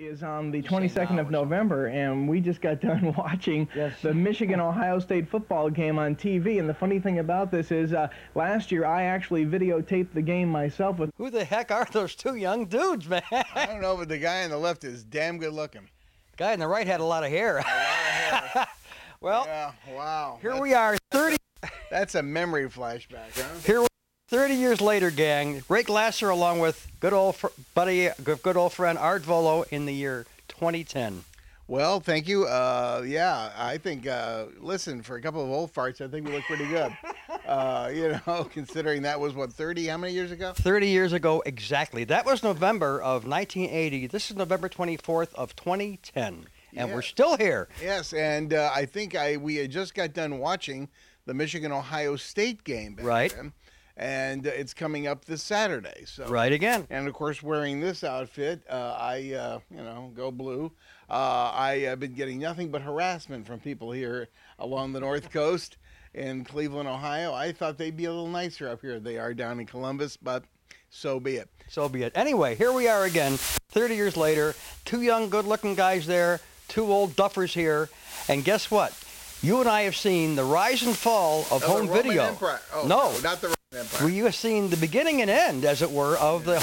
is on the 22nd of November, and we just got done watching the Michigan-Ohio State football game on TV. And the funny thing about this is, last year I actually videotaped the game myself. Who the heck are those two young dudes, man? I don't know, but the guy on the left is damn good looking. Guy on the right had a lot of hair. A lot of hair. Well, yeah, wow. Here we are, 30. That's a memory flashback, huh? Here we are, 30 years later, gang. Ray Glasser along with good old friend Art Vuolo in the year 2010. Well, thank you. Yeah, I think, listen, for a couple of old farts, I think we look pretty good. Considering that was, 30, how many years ago? 30 years ago, exactly. That was November of 1980. This is November 24th of 2010. And we're still here. Yes, and I think we had just got done watching the Michigan-Ohio State game back then, and it's coming up this Saturday. So right again. And, of course, wearing this outfit, go blue. I have been getting nothing but harassment from people here along the North Coast in Cleveland, Ohio. I thought they'd be a little nicer up here. They are down in Columbus, but so be it. So be it. Anyway, here we are again, 30 years later. Two young, good-looking guys there. Two old duffers here, and guess what? You and I have seen the rise and fall of home video. Empire. Oh, no, not the Roman Empire. You have seen the beginning and end, as it were, of the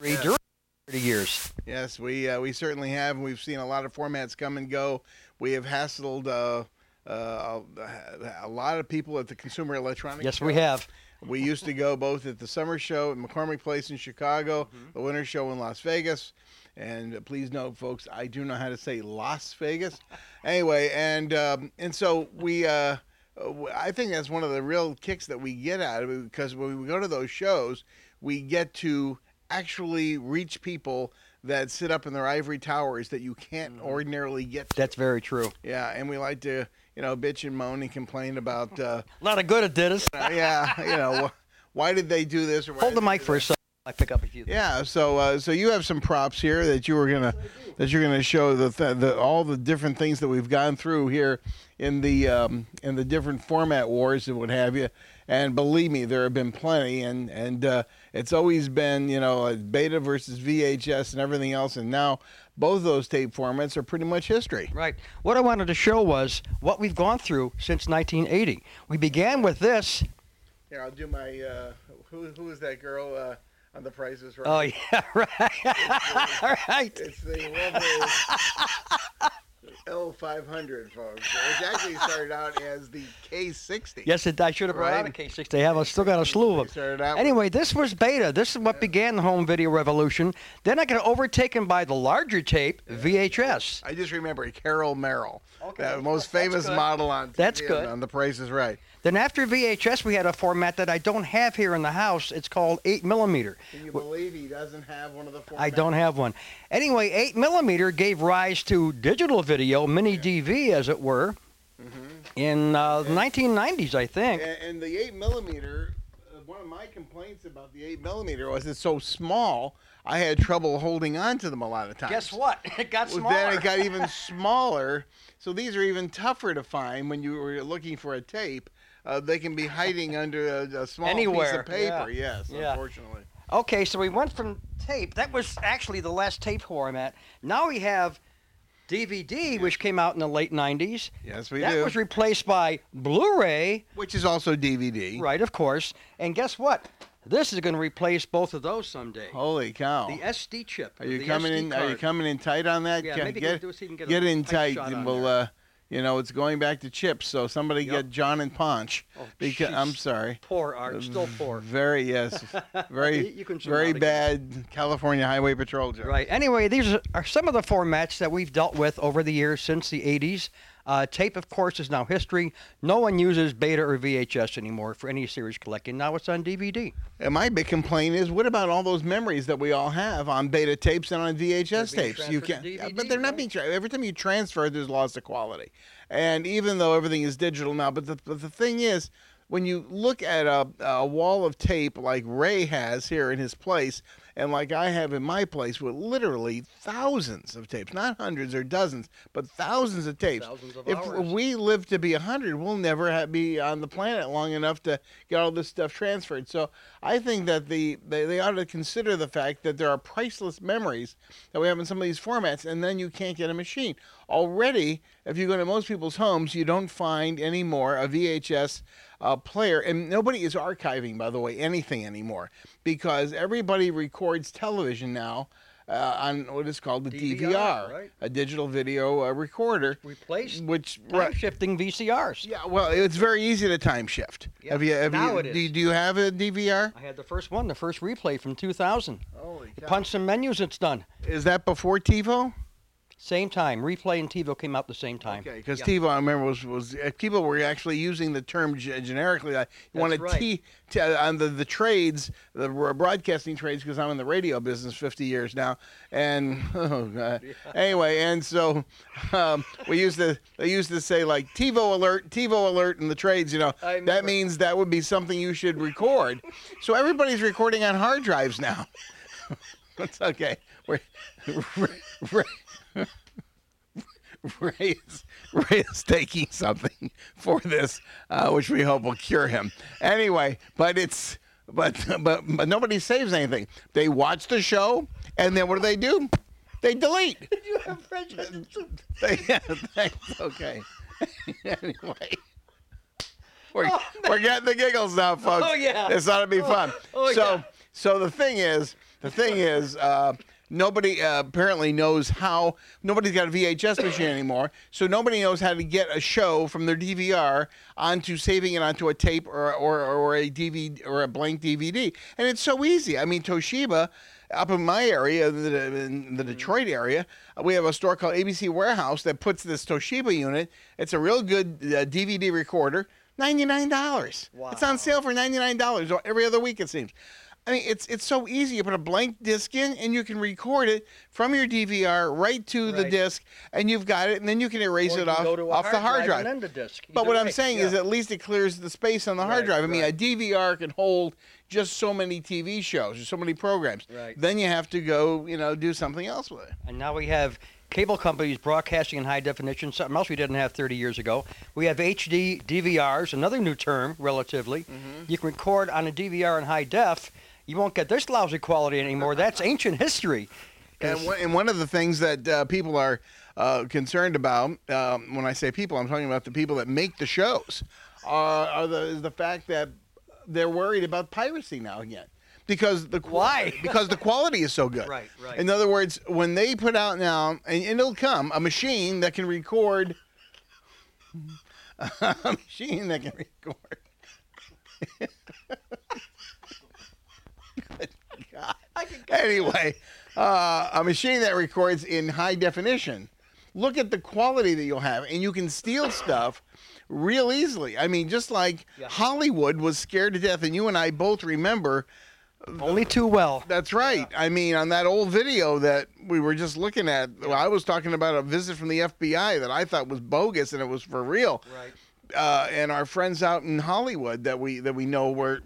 during 30 years. Yes, we certainly have. We've seen a lot of formats come and go. We have hassled a lot of people at the Consumer Electronics Yes, Show. we have. We used to go both at the summer show at McCormick Place in Chicago, the winter show in Las Vegas. And please note, folks, I do know how to say Las Vegas. Anyway, and so I think that's one of the real kicks that we get out of it, because when we go to those shows, we get to actually reach people that sit up in their ivory towers that you can't ordinarily get to. That's very true. Yeah, and we like to, bitch and moan and complain about... a lot of good it did us. Why did they do this? Or Hold the mic for a second. I pick up a few. Yeah, so you have some props here that you're gonna show all the different things that we've gone through here in the different format wars and what have you. And believe me, there have been plenty, and it's always been beta versus VHS and everything else, and now both those tape formats are pretty much history. Right. What I wanted to show was what we've gone through since 1980. We began with this. Here, I'll do my who is that girl? On The Price is Right. Oh, yeah, right. Right. It's the lovely L500, folks. Which actually started out as the K60. Yes, I should have brought out a K60. I still got a slew of them. Anyway, this was beta. This is what began the home video revolution. Then I got overtaken by the larger tape, VHS. I just remember Carol Merrill, the most famous model on TV on The Price is Right. Then after VHS, we had a format that I don't have here in the house. It's called 8mm. Can you believe he doesn't have one of the formats? I don't have one. Anyway, 8mm gave rise to digital video, mini DV, as it were, in the 1990s, I think. And the 8mm, one of my complaints about the 8mm was it's so small, I had trouble holding on to them a lot of times. Guess what? It got smaller. Then it got even smaller. So these are even tougher to find when you were looking for a tape. They can be hiding under a small piece of paper. Yes, unfortunately. Okay, so we went from tape. That was actually the last tape format. Now we have DVD, which came out in the late 90s. Yes, we do. That was replaced by Blu-ray. Which is also DVD. Right, of course. And guess what? This is going to replace both of those someday. Holy cow! The SD chip. Are you coming in? Are you coming in tight on that? Yeah, maybe get in tight, and we'll. It's going back to chips. So somebody get John and Punch. Oh, because I'm sorry. Poor Art, still poor. Very very bad California Highway Patrol joke. Right. Anyway, these are some of the formats that we've dealt with over the years since the 80s. Tape, of course, is now history. No one uses beta or VHS anymore for any series collecting. Now it's on DVD. And my big complaint is, what about all those memories that we all have on beta tapes and on VHS tapes? You can't, but they're not being transferred. Every time you transfer, there's loss of quality. And even though everything is digital now, but the thing is, when you look at a wall of tape like Ray has here in his place, And like I have in my place with literally thousands of tapes, not hundreds or dozens, but thousands of tapes. Thousands of If hours. we live to be 100, we'll never be on the planet long enough to get all this stuff transferred. So I think that they ought to consider the fact that there are priceless memories that we have in some of these formats, and then you can't get a machine. Already, if you go to most people's homes, you don't find anymore a VHS player, and nobody is archiving, by the way, anything anymore, because everybody records television now on what is called the DVR, right? a digital video recorder, Replaced which time-shifting VCRs. Yeah, well, it's very easy to time shift. Yeah, now it is. Do you have a DVR? I had the first one, the first replay from 2000. Holy You cow. punch some menus, it's done. Is that before TiVo? Same time. Replay and TiVo came out the same time. Okay, because TiVo, I remember, was people were actually using the term generically. Like, you wanted right. on the trades, the broadcasting trades, because I'm in the radio business 50 years now. And anyway, and so they used to say like TiVo alert in the trades. You know, that means that would be something you should record. So everybody's recording on hard drives now. It's okay. Ray is taking something for this, which we hope will cure him. Anyway, but nobody saves anything. They watch the show, and then what do? They delete. Did you have French? Okay. Anyway. We're getting the giggles now, folks. Oh, yeah. This ought to be fun. So the thing is, nobody apparently knows how. Nobody's got a VHS machine anymore, so nobody knows how to get a show from their DVR onto saving it onto a tape or a DVD or a blank DVD. And it's so easy. I mean, Toshiba, up in my area, in the Detroit area, we have a store called ABC Warehouse that puts this Toshiba unit. It's a real good DVD recorder. $99. Wow. It's on sale for $99 every other week, it seems. I mean, it's so easy. You put a blank disc in, and you can record it from your DVR right to the disc, and you've got it, and then you can erase it off the hard drive. And then the disc. But what I'm saying is at least it clears the space on the hard drive. I mean, a DVR can hold just so many TV shows or so many programs. Right. Then you have to go, do something else with it. And now we have cable companies broadcasting in high definition, something else we didn't have 30 years ago. We have HD DVRs, another new term, relatively. Mm-hmm. You can record on a DVR in high def. You won't get this lousy quality anymore. That's ancient history. And one of the things that people are concerned about, when I say people, I'm talking about the people that make the shows, is the fact that they're worried about piracy now again. Because Why? Because the quality is so good. Right. In other words, when they put out now, and it'll come, a machine that can record. A machine that can record. Good God. Anyway, a machine that records in high definition. Look at the quality that you'll have, and you can steal stuff real easily. I mean, just like Hollywood was scared to death, and you and I both remember. Only too well. That's right. Yeah. I mean, on that old video that we were just looking at, I was talking about a visit from the FBI that I thought was bogus, and it was for real. Right. And our friends out in Hollywood that we know were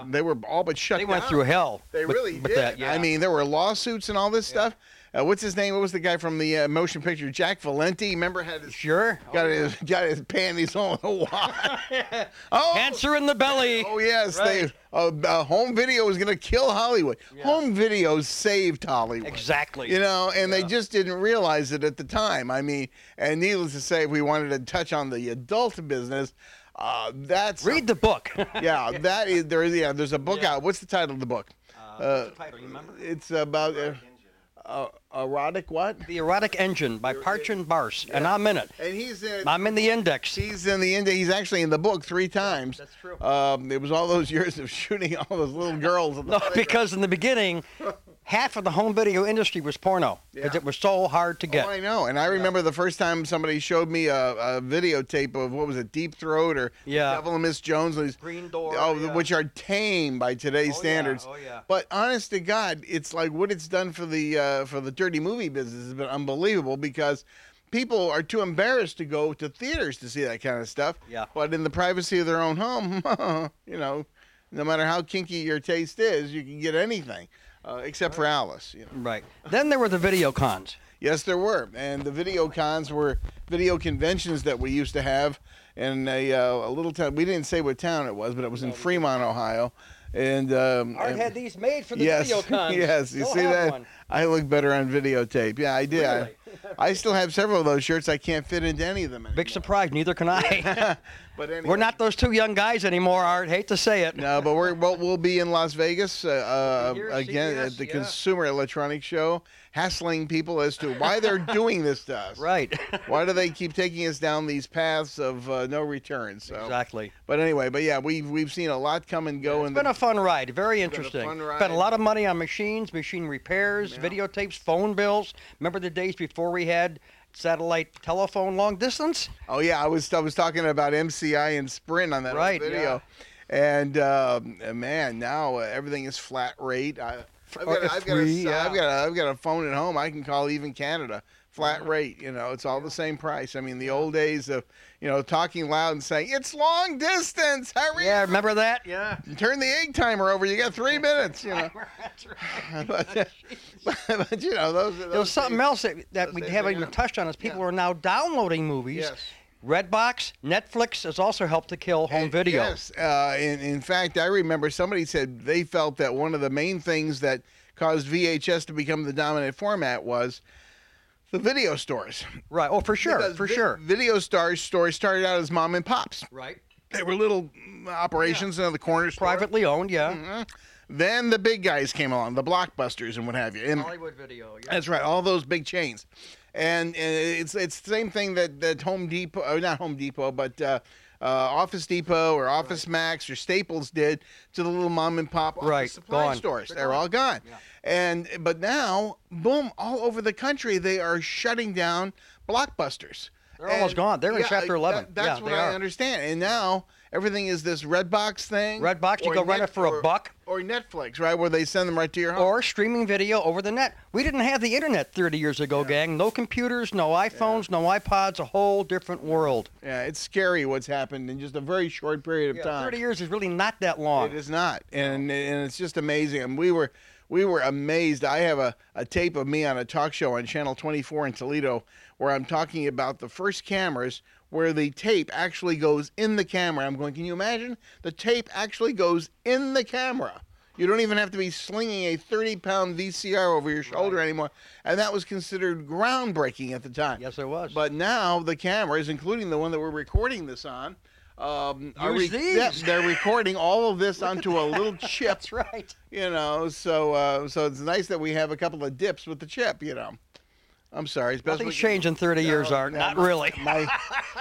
they were all but shut down. They went through hell. They really did. That, yeah. I mean, there were lawsuits and all this stuff. What's his name? What was the guy from the motion picture? Jack Valenti. Remember, had his got his panties on the wall. Oh, cancer in the belly. Oh yes, right. Home video was going to kill Hollywood. Yeah. Home video saved Hollywood. Exactly. And they just didn't realize it at the time. I mean, and needless to say, if we wanted to touch on the adult business, that's read the book. There's a book out. What's the title of the book? What's the title? You remember? It's about. Erotic what? The Erotic Engine by Parchin Bars, and I'm in it. And I'm in the index. He's in the index. He's actually in the book 3 times. That's true. It was all those years of shooting all those little girls. No, because in the beginning, half of the home video industry was porno because it was so hard to get. Oh, I know. And I remember the first time somebody showed me a videotape of, what was it, Deep Throat or Devil and Miss Jones. Green Door. Which are tame by today's standards. Oh, yeah. But honest to God, it's like what it's done for the dirty movie business has been unbelievable because people are too embarrassed to go to theaters to see that kind of stuff. Yeah. But in the privacy of their own home, no matter how kinky your taste is, you can get anything. except for Alice. You know. Right. Then there were the video cons. Yes, there were, and the video cons were video conventions that we used to have in a little town. We didn't say what town it was, but it was in Fremont, Ohio. And Art had these made for the video cons. Yes, you see that? One. I look better on videotape. Yeah, I did. Really? I still have several of those shirts. I can't fit into any of them anymore. Big surprise. Neither can I. But anyway. We're not those two young guys anymore, Art. Hate to say it. No, but we'll be in Las Vegas again at the Consumer Electronics Show, hassling people as to why they're doing this to us. Right. Why do they keep taking us down these paths of no return? So. Exactly. But anyway, yeah, we've seen a lot come and go. It's been a fun ride. Very interesting. Been a fun ride. Spent a lot of money on machines, machine repairs, videotapes, phone bills. Remember the days before we had satellite telephone long distance? Oh yeah, I was talking about MCI and Sprint on that video, and man, now everything is flat rate. I've got a phone at home. I can call even Canada flat rate. You know, it's all the same price. I mean, the old days of talking loud and saying it's long distance. Hurry! Yeah, remember that? Yeah. Turn the egg timer over. You got 3 minutes. You know. That's right. but those. There was something else that we haven't even touched on. Is people are now downloading movies. Yes. Redbox, Netflix has also helped to kill home video. Yes. In fact, I remember somebody said they felt that one of the main things that caused VHS to become the dominant format was the video stores. Right. Oh, for sure. Because Video stores started out as mom and pops. Right. They were little operations in the corner store. Privately owned, yeah. Mm-hmm. Then the big guys came along, the Blockbusters and what have you. And Hollywood Video. Yeah. That's right. All those big chains. And it's the same thing that Home Depot, or not Home Depot, but Office Depot or Office Max or Staples did to the little mom and pop office supply stores. They're all gone. Yeah. But now, boom, all over the country they are shutting down Blockbusters. They're almost gone. They're in Chapter 11. That's what I understand. And now everything is this Redbox thing. Redbox, you go rent it for $1. Or Netflix, right, where they send them right to your home. Or streaming video over the net. We didn't have the internet 30 years ago, gang. No computers, no iPhones, no iPods, a whole different world. Yeah, it's scary what's happened in just a very short period of time. 30 years is really not that long. It is not. And it's just amazing. And we were amazed. I have a tape of me on a talk show on Channel 24 in Toledo where I'm talking about the first cameras where the tape actually goes in the camera. I'm going, can you imagine? The tape actually goes in the camera. You don't even have to be slinging a 30-pound VCR over your shoulder anymore. And that was considered groundbreaking at the time. Yes, it was. But now the cameras, including the one that we're recording this on, they're recording all of this onto a little chip. That's right. So it's nice that we have a couple of dips with the chip, I'm sorry. Nothing's changed in 30 years, Art. Not really.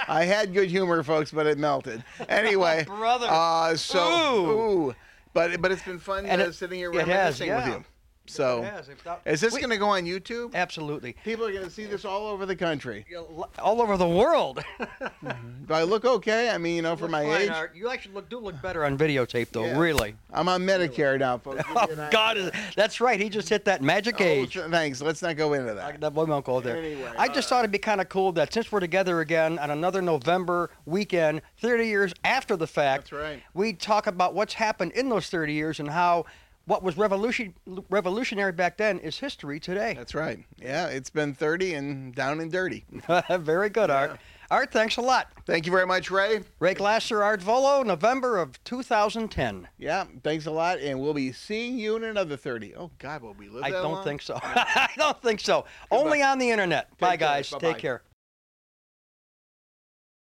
I had good humor, folks, but it melted. Anyway. Brother. But it's been fun sitting here reminiscing with you. So, is this going to go on YouTube? Absolutely. People are going to see this all over the country. All over the world. Do I look okay? I mean, for my age? Art. You actually look better on videotape, though, really. I'm on Medicare now, folks. Oh, God. That's right. He just hit that magic age. Thanks. Let's not go into that. We won't go there. Anyway, I just thought it'd be kind of cool that since we're together again on another November weekend, 30 years after the fact, that's right, we talk about what's happened in those 30 years and how what was revolutionary back then is history today. That's right. Yeah, it's been 30 and down and dirty. Very good, Art. Art, thanks a lot. Thank you very much, Ray. Ray Glasser, Art Vuolo, November of 2010. Yeah, thanks a lot, and we'll be seeing you in another 30. Oh, God, will we live that long? I don't think so. I don't think so. Only on the internet. Bye, guys. Take care.